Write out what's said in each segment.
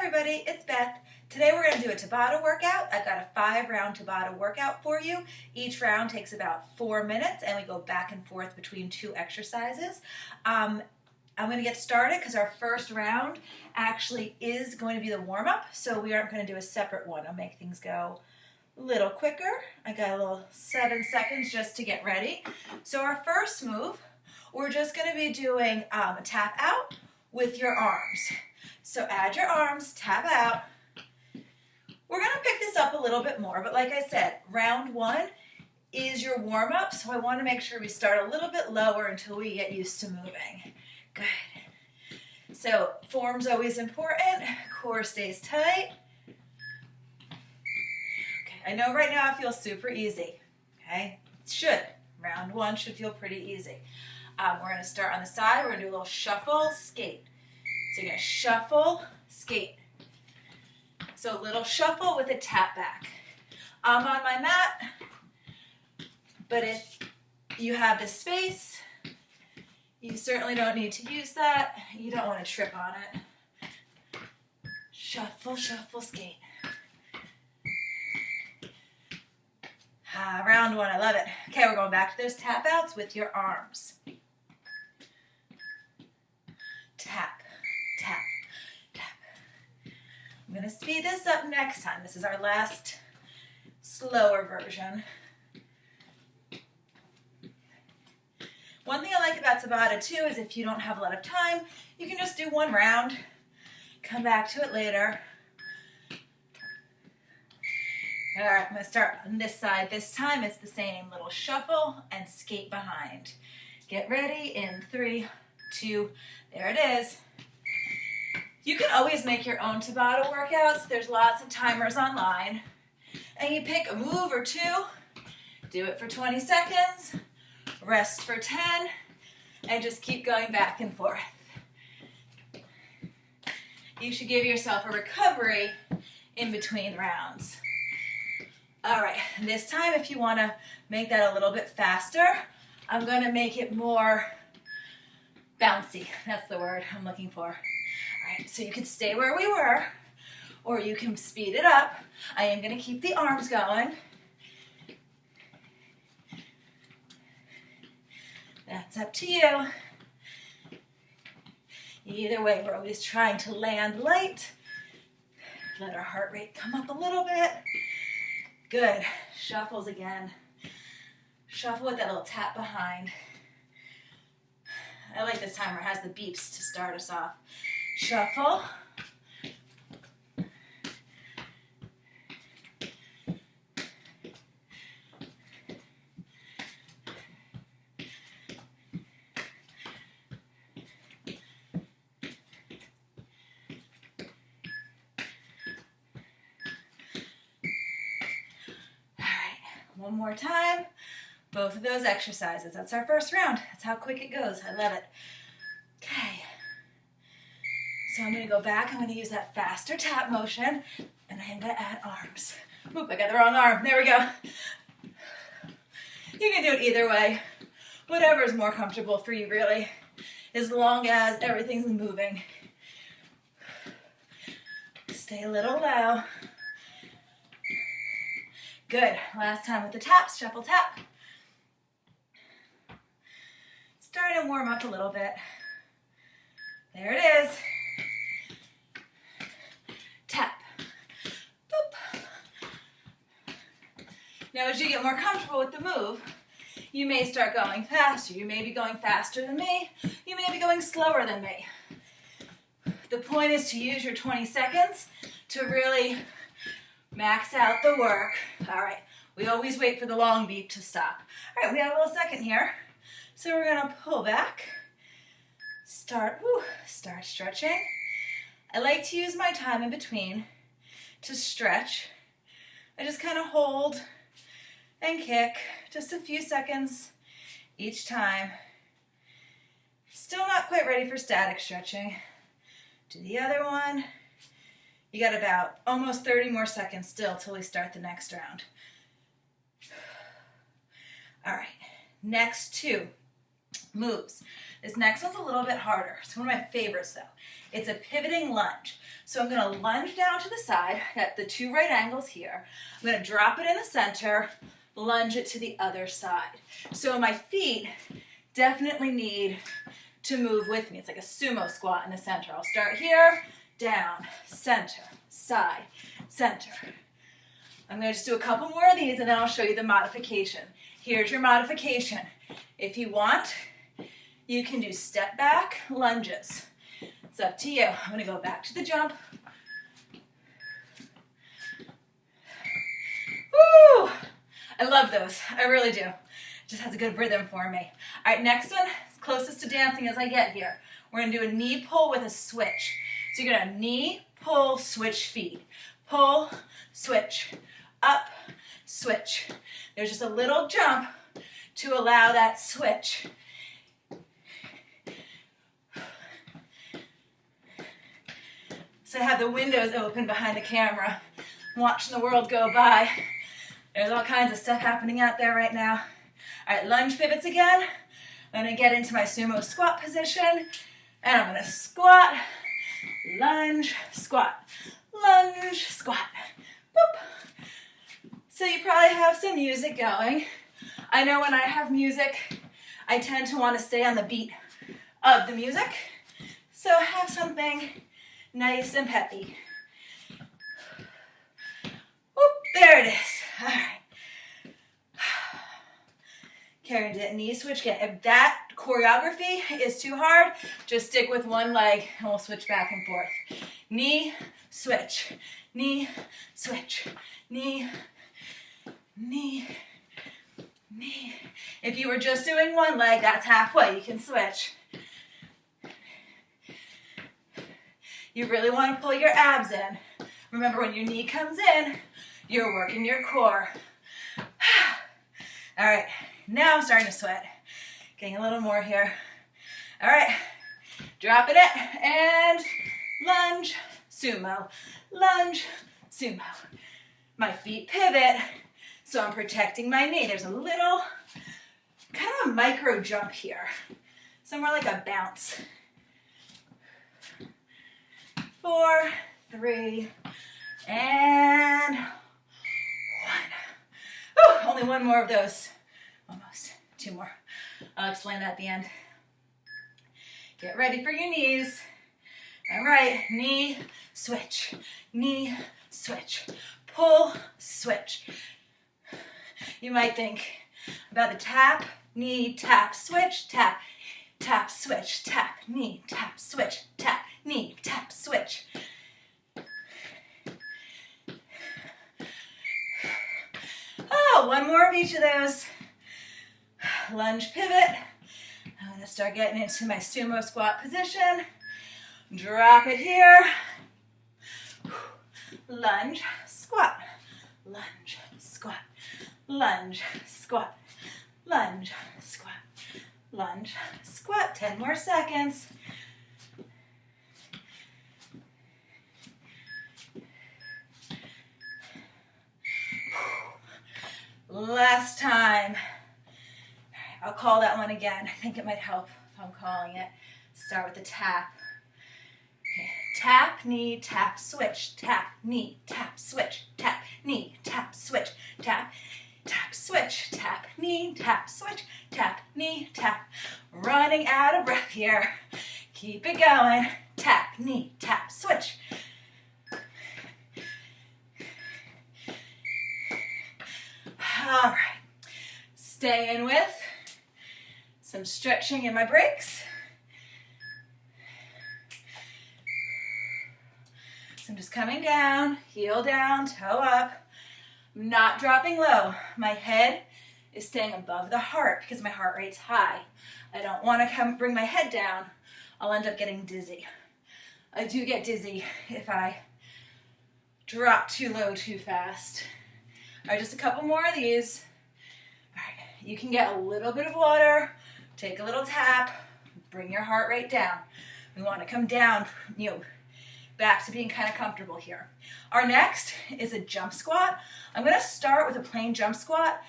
everybody, it's Beth. Today we're going to do a Tabata workout. I've got a 5-round Tabata workout for you. Each round takes about 4 minutes and we go back and forth between 2 exercises. I'm going to get started because our first round actually is going to be the warm-up, so we aren't going to do a separate one. I'll make things go a little quicker. I got a little 7 seconds just to get ready. So our first move, we're just going to be doing a tap out with your arms. So add your arms, tap out. We're going to pick this up a little bit more, but like I said, round 1 is your warm-up, so I want to make sure we start a little bit lower until we get used to moving. Good. So form's always important. Core stays tight. Okay, I know right now it feels super easy. Okay, it should. Round 1 should feel pretty easy. We're going to start on the side. We're going to do a little shuffle, skate. So you're going to shuffle, skate. So a little shuffle with a tap back. I'm on my mat, but if you have the space, you certainly don't need to use that. You don't want to trip on it. Shuffle, shuffle, skate. Round 1, I love it. Okay, we're going back to those tap outs with your arms. Tap, tap, tap. I'm going to speed this up next time. This is our last slower version. One thing I like about Tabata too is if you don't have a lot of time, you can just do 1 round, come back to it later. All right, I'm going to start on this side. This time it's the same little shuffle and skate behind. Get ready in 3, 2, there it is. You can always make your own Tabata workouts. There's lots of timers online. And you pick a move or 2, do it for 20 seconds, rest for 10, and just keep going back and forth. You should give yourself a recovery in between rounds. All right, this time if you want to make that a little bit faster, I'm going to make it more bouncy. That's the word I'm looking for. All right, so you can stay where we were, or you can speed it up. I am going to keep the arms going. That's up to you. Either way, we're always trying to land light. Let our heart rate come up a little bit. Good. Shuffles again. Shuffle with that little tap behind. I like this timer. It has the beeps to start us off. Shuffle. One more time, both of those exercises. That's our first round. That's how quick it goes. I love it. Okay. So I'm going to go back. I'm going to use that faster tap motion, and I am going to add arms. Oop, I got the wrong arm. There we go. You can do it either way. Whatever is more comfortable for you, really, as long as everything's moving. Stay a little low. Good. Last time with the taps, shuffle tap. Starting to warm up a little bit. There it is. Tap. Boop. Now as you get more comfortable with the move, you may start going faster. You may be going faster than me. You may be going slower than me. The point is to use your 20 seconds to really max out the work. All right, we always wait for the long beat to stop. All right, we have a little second here. So we're gonna pull back, start stretching. I like to use my time in between to stretch. I just kind of hold and kick just a few seconds each time. Still not quite ready for static stretching. Do the other one. You got about almost 30 more seconds still till we start the next round. All right, next 2 moves. This next one's a little bit harder. It's one of my favorites though. It's a pivoting lunge. So I'm going to lunge down to the side, at the 2 right angles here. I'm going to drop it in the center, lunge it to the other side. So my feet definitely need to move with me. It's like a sumo squat in the center. I'll start here, down, center, side, center. I'm going to just do a couple more of these and then I'll show you the modification. Here's your modification. If you want, you can do step back lunges. It's up to you. I'm going to go back to the jump. Woo! I love those. I really do. It just has a good rhythm for me. All right, next one, as closest to dancing as I get here. We're going to do a knee pull with a switch. So you're going to knee, pull, switch feet. Pull, switch, up, switch. There's just a little jump to allow that switch. So I have the windows open behind the camera, watching the world go by. There's all kinds of stuff happening out there right now. All right, lunge pivots again. I'm going to get into my sumo squat position, and I'm going to squat, lunge, squat, lunge, squat. Boop. So you probably have some music going. I know when I have music, I tend to want to stay on the beat of the music. So have something nice and peppy. Whoop, there it is. All right. Carrying it, knee switch again. If that choreography is too hard, just stick with one leg and we'll switch back and forth. Knee, switch, knee, switch, knee, knee, knee. If you were just doing one leg, that's halfway. You can switch. You really want to pull your abs in. Remember, when your knee comes in, you're working your core. All right, now I'm starting to sweat. Getting a little more here. All right, dropping it, and lunge, sumo, lunge, sumo. My feet pivot, so I'm protecting my knee. There's a little, kind of a micro jump here. Somewhere like a bounce. 4, 3, and 1. Whew, only one more of those. Almost. 2 more. I'll explain that at the end. Get ready for your knees. All right, knee, switch, knee, switch, pull, switch. You might think about the tap, knee, tap, switch, tap, tap, switch, tap, knee, tap, switch, tap, knee, tap, switch. Oh, one more of each of those. Lunge pivot. I'm going to start getting into my sumo squat position. Drop it here. Lunge, squat, lunge, squat, lunge, squat, lunge, squat, lunge, squat. 10 more seconds. Last time. I'll call that one again. I think it might help if I'm calling it. Start with the tap. Okay. Tap, knee, tap, switch, tap, knee, tap, switch, tap, knee, tap, switch, tap, tap, switch, tap, knee, tap, switch, tap, knee, tap. Running out of breath here. Keep it going. Tap, knee, tap, switch. All right. Staying with some stretching in my breaks. So I'm just coming down, heel down, toe up. I'm not dropping low. My head is staying above the heart because my heart rate's high. I don't want to bring my head down. I'll end up getting dizzy. I do get dizzy if I drop too low too fast. All right, just a couple more of these. All right, you can get a little bit of water, take a little tap, bring your heart rate down. We want to come down, back to being kind of comfortable here. Our next is a jump squat. I'm going to start with a plain jump squat.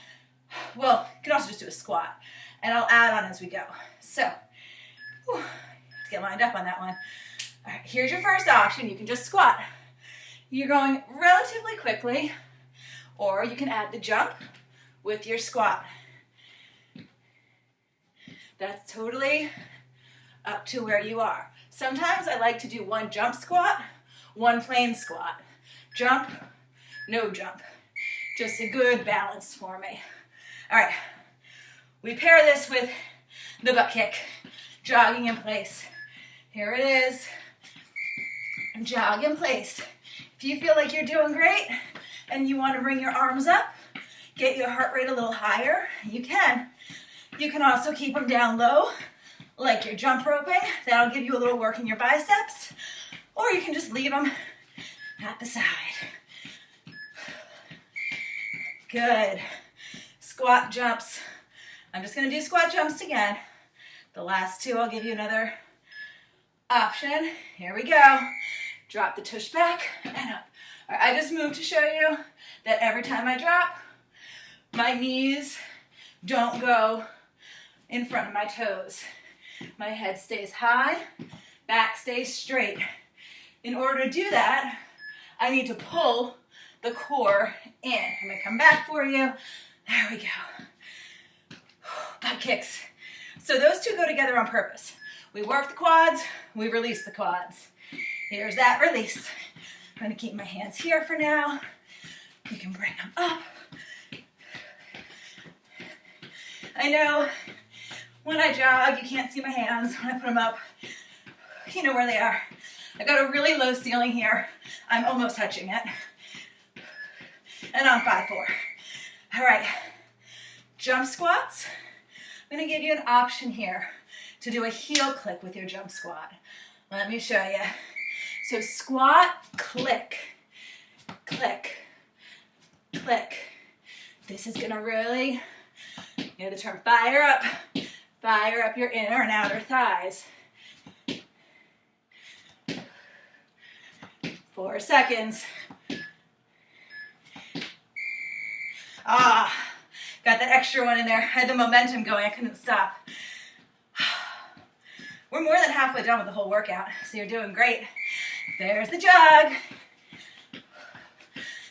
Well, you can also just do a squat, and I'll add on as we go. So, let's get lined up on that one. All right, here's your first option. You can just squat. You're going relatively quickly, or you can add the jump with your squat. That's totally up to where you are. Sometimes I like to do one jump squat, one plain squat. Jump, no jump. Just a good balance for me. All right, we pair this with the butt kick, jogging in place. Here it is, jog in place. If you feel like you're doing great and you want to bring your arms up, get your heart rate a little higher, you can. You can also keep them down low, like you're jump roping. That'll give you a little work in your biceps. Or you can just leave them at the side. Good. Squat jumps. I'm just going to do squat jumps again. The last two, I'll give you another option. Here we go. Drop the tush back and up. All right, I just moved to show you that every time I drop, my knees don't go in front of my toes. My head stays high, back stays straight. In order to do that, I need to pull the core in. I'm gonna come back for you. There we go. Butt kicks. So those two go together on purpose. We work the quads, we release the quads. Here's that release. I'm gonna keep my hands here for now. You can bring them up. I know when I jog, you can't see my hands when I put them up. You know where they are. I've got a really low ceiling here. I'm almost touching it. And I'm 5'4". All right, jump squats. I'm gonna give you an option here to do a heel click with your jump squat. Let me show you. So squat, click, click, click. This is gonna really, you know the term, fire up your inner and outer thighs. 4 seconds. Ah, got that extra one in there. I had the momentum going, I couldn't stop. We're more than halfway done with the whole workout, so you're doing great. There's the jog.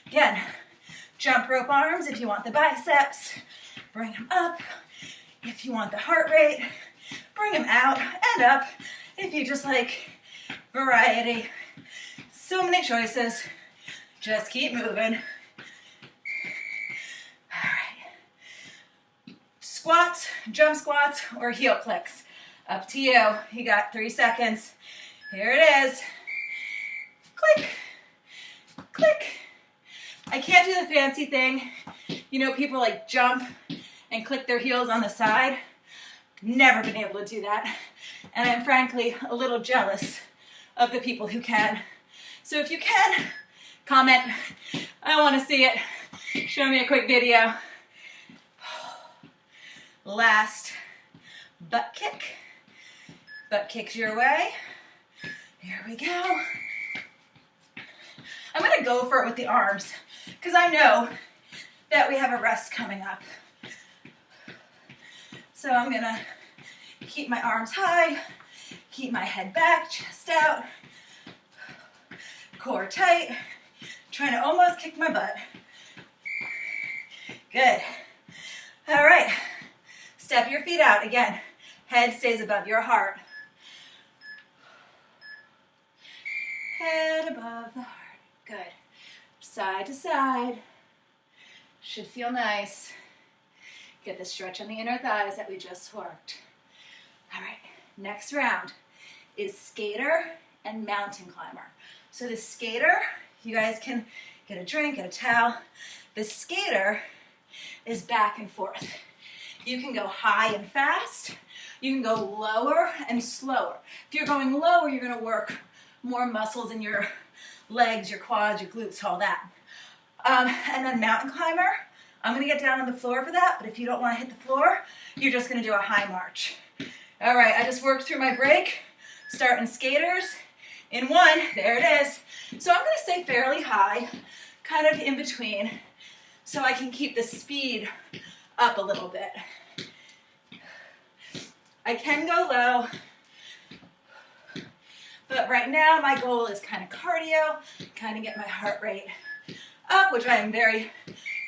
Again, jump rope arms if you want the biceps. Bring them up if you want the heart rate. Bring them out and up if you just like variety. So many choices. Just keep moving. All right. Squats, jump squats, or heel clicks. Up to you. You got 3 seconds. Here it is. Click, click. I can't do the fancy thing. You know, people like jump and click their heels on the side. Never been able to do that. And I'm frankly a little jealous of the people who can. So if you can, comment. I want to see it. Show me a quick video. Last butt kick. Butt kicks your way. Here we go. I'm going to go for it with the arms because I know that we have a rest coming up. So I'm going to keep my arms high, keep my head back, chest out, core tight, trying to almost kick my butt. Good. All right. Step your feet out. Again, head stays above your heart. Head above the heart. Good. Side to side. Should feel nice. Get the stretch on the inner thighs that we just worked. All right, next round is skater and mountain climber. So the skater, you guys can get a drink, get a towel. The skater is back and forth. You can go high and fast. You can go lower and slower. If you're going lower, you're gonna work more muscles in your legs, your quads, your glutes, all that. And then mountain climber, I'm gonna get down on the floor for that, but if you don't wanna hit the floor, you're just gonna do a high march. All right, I just worked through my break, starting skaters in 1, there it is. So I'm gonna stay fairly high, kind of in between, so I can keep the speed up a little bit. I can go low, But right now, my goal is kind of cardio, kind of get my heart rate up, which I am very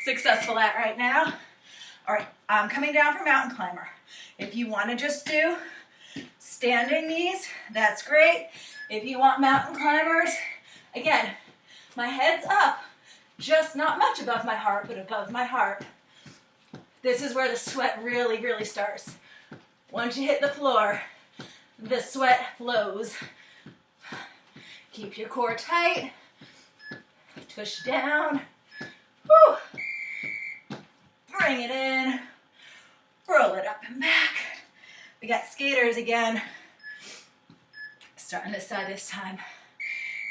successful at right now. All right, I'm coming down for mountain climber. If you want to just do standing knees, that's great. If you want mountain climbers, again, my head's up, just not much above my heart, but above my heart. This is where the sweat really, really starts. Once you hit the floor, the sweat flows. Keep your core tight. Tush down. Woo. Bring it in. Roll it up and back. We got skaters again. Starting this side this time.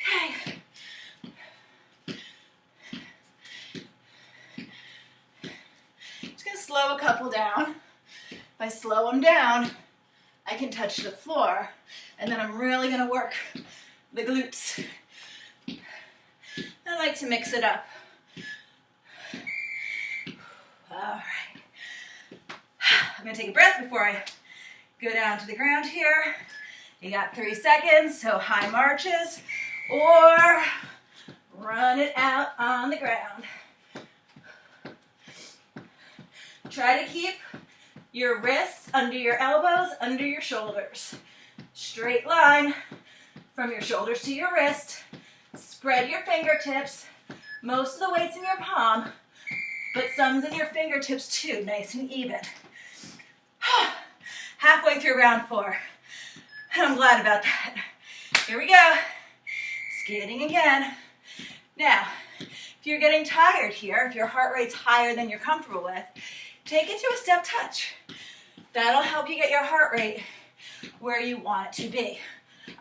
Okay. Just gonna slow a couple down. If I slow them down, I can touch the floor, and then I'm really gonna work the glutes. I like to mix it up. All right. I'm gonna take a breath before I go down to the ground here. You got 3 seconds, so high marches, or run it out on the ground. Try to keep your wrists under your elbows, under your shoulders. Straight line from your shoulders to your wrist. Spread your fingertips. Most of the weight's in your palm, but some's in your fingertips too, nice and even. Halfway through round 4. And I'm glad about that. Here we go. Skating again. Now, if you're getting tired here, if your heart rate's higher than you're comfortable with, take it to a step touch. That'll help you get your heart rate where you want it to be.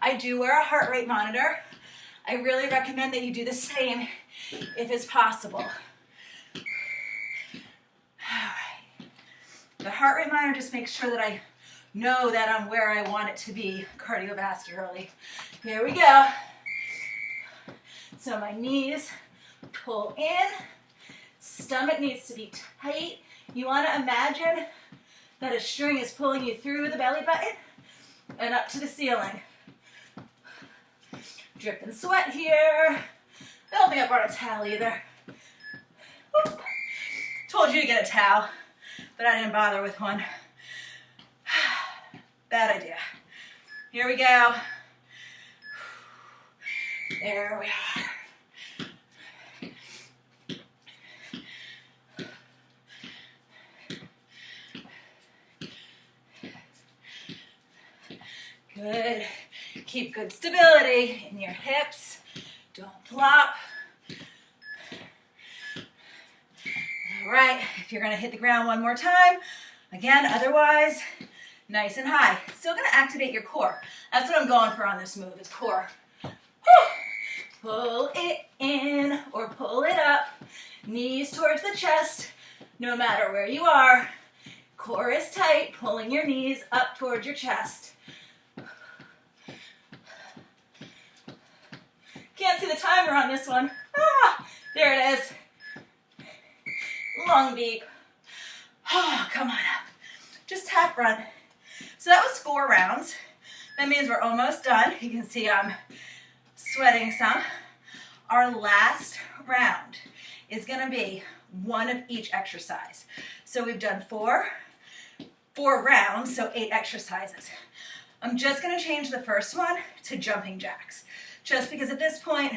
I do wear a heart rate monitor. I really recommend that you do the same if it's possible. All right. The heart rate monitor just makes sure that I know that I'm where I want it to be cardiovascularly. Here we go. So my knees pull in. Stomach needs to be tight. You want to imagine that a string is pulling you through the belly button and up to the ceiling. Dripping sweat here. Don't think I brought a towel either. Whoop. Told you to get a towel, but I didn't bother with one. Bad idea. Here we go. There we are. Good. Keep good stability in your hips. Don't flop. All right, if you're gonna hit the ground one more time, again, otherwise, nice and high. It's still gonna activate your core. That's what I'm going for on this move, is core. Whew. Pull it in or pull it up. Knees towards the chest, no matter where you are. Core is tight, pulling your knees up towards your chest. Can't see the timer on this one. Ah, there it is. Long beat. Oh, come on up. Just tap run. So that was 4 rounds. That means we're almost done. You can see I'm sweating some. Our last round is gonna be one of each exercise. So we've done four rounds, so 8 exercises. I'm just gonna change the first one to jumping jacks. Just because at this point,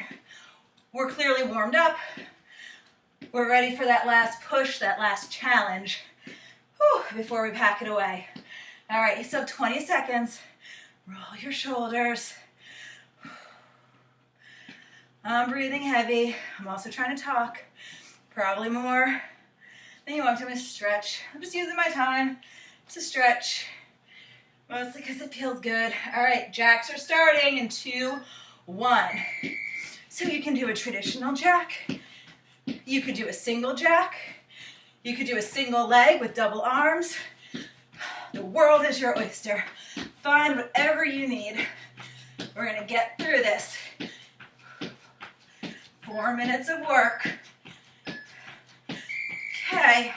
we're clearly warmed up. We're ready for that last push, that last challenge, before we pack it away. All right, you still have 20 seconds. Roll your shoulders. I'm breathing heavy. I'm also trying to talk. Probably more than you want to. I'm gonna stretch. I'm just using my time to stretch. Mostly because it feels good. All right, jacks are starting in 2, 1. So you can do a traditional jack. You could do a single jack. You could do a single leg with double arms. The world is your oyster. Find whatever you need. We're gonna get through this. 4 minutes of work. Okay,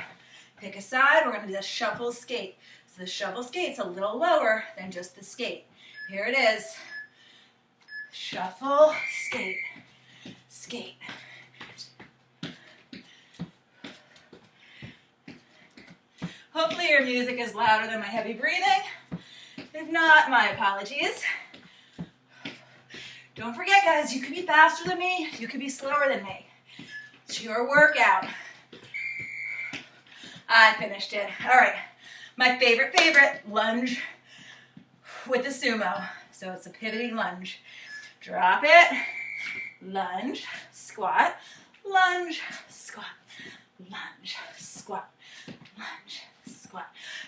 pick a side. We're gonna do the shuffle skate. So the shuffle skate's a little lower than just the skate. Here it is. Shuffle, skate, skate. Hopefully your music is louder than my heavy breathing. If not, my apologies. Don't forget, guys, you could be faster than me, you could be slower than me. It's your workout. I finished it. All right, my favorite lunge with the sumo. So it's a pivoting lunge. Drop it, lunge, squat, lunge, squat, lunge, squat, lunge, squat.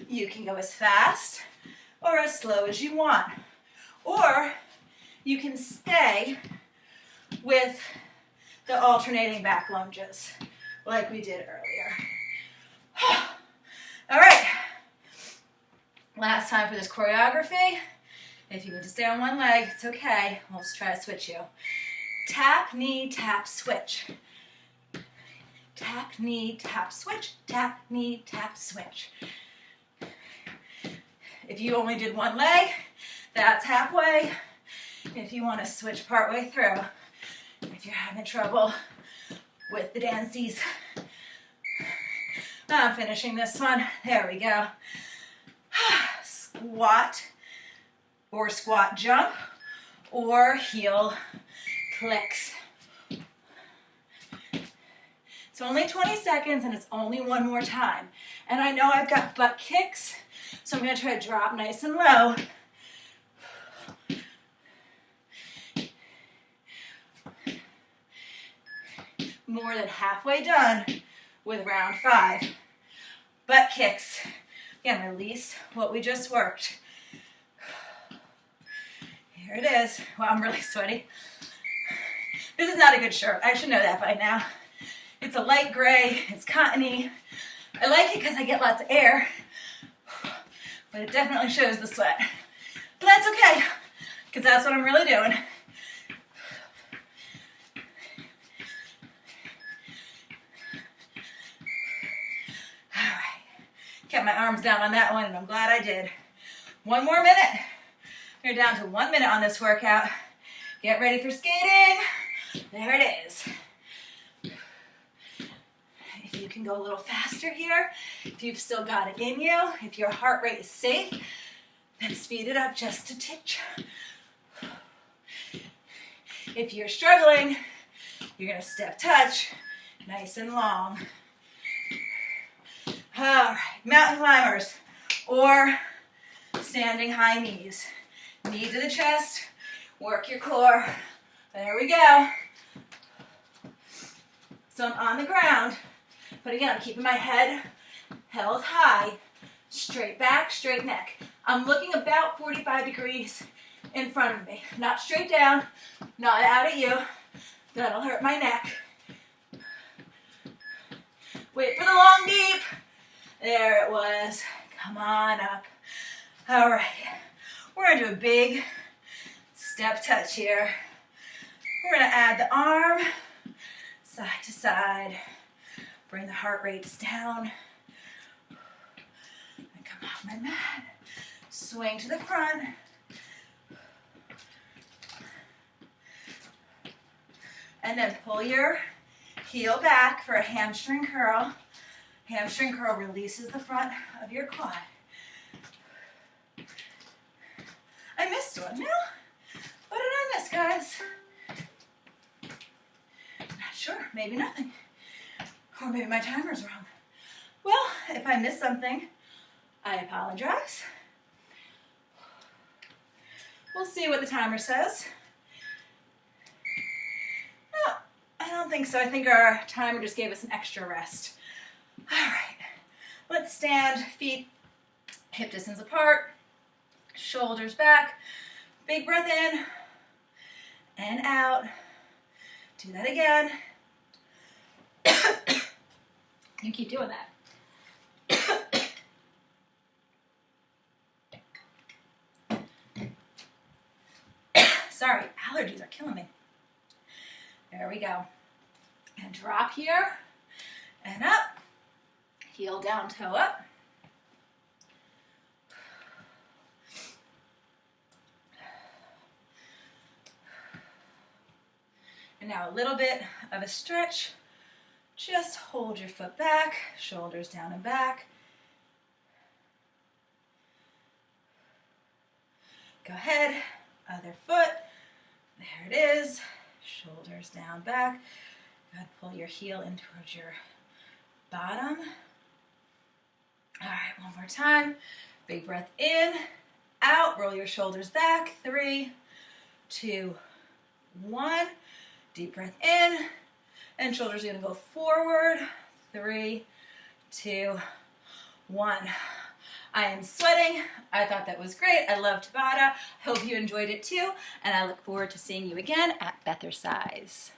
You can go as fast or as slow as you want. Or you can stay with the alternating back lunges like we did earlier. All right, last time for this choreography. If you need to stay on one leg, it's okay. We'll just try to switch you. Tap, knee, tap, switch. Tap, knee, tap, switch. Tap, knee, tap, switch. If you only did one leg, that's halfway. If you want to switch partway through, if you're having trouble with the dances. I'm finishing this one. There we go. Squat or squat jump or heel clicks. It's only 20 seconds and it's only one more time. And I know I've got butt kicks, so I'm going to try to drop nice and low. More than halfway done with round 5. Butt kicks. Again, release what we just worked. Here it is. Wow, I'm really sweaty. This is not a good shirt. I should know that by now. It's a light gray. It's cottony. I like it because I get lots of air, but it definitely shows the sweat. But that's okay, because that's what I'm really doing. All right. Kept my arms down on that one, and I'm glad I did. One more minute. We're down to 1 minute on this workout. Get ready for skating. There it is. If you can go a little faster here, if you've still got it in you, if your heart rate is safe, then speed it up just a titch. If you're struggling, you're gonna step touch, nice and long. All right, mountain climbers or standing high knees. Knee to the chest, work your core. There we go. So I'm on the ground, but again, I'm keeping my head held high, straight back, straight neck. I'm looking about 45 degrees in front of me. Not straight down, not out at you. That'll hurt my neck. Wait for the long deep. There it was. Come on up. All right. We're going to do a big step touch here. We're going to add the arm side to side. Bring the heart rates down. And come off my mat. Swing to the front. And then pull your heel back for a hamstring curl. Hamstring curl releases the front of your quad. I missed one. No? What did I miss, guys? Not sure. Maybe nothing. Or maybe my timer's wrong. Well, if I missed something, I apologize. We'll see what the timer says. No, I don't think so. I think our timer just gave us an extra rest. All right. Let's stand, feet hip distance apart. Shoulders back, big breath in and out. Do that again. You keep doing that. Sorry, allergies are killing me. There we go. And drop here and up. Heel down, toe up. And now a little bit of a stretch. Just hold your foot back, shoulders down and back. Go ahead, other foot. There it is. Shoulders down, back. Go ahead, pull your heel in towards your bottom. All right, one more time. Big breath in, out, roll your shoulders back. 3, 2, 1. Deep breath in, and shoulders are gonna go forward. 3, 2, 1. I am sweating. I thought that was great. I love Tabata. Hope you enjoyed it too, and I look forward to seeing you again at Bethercise.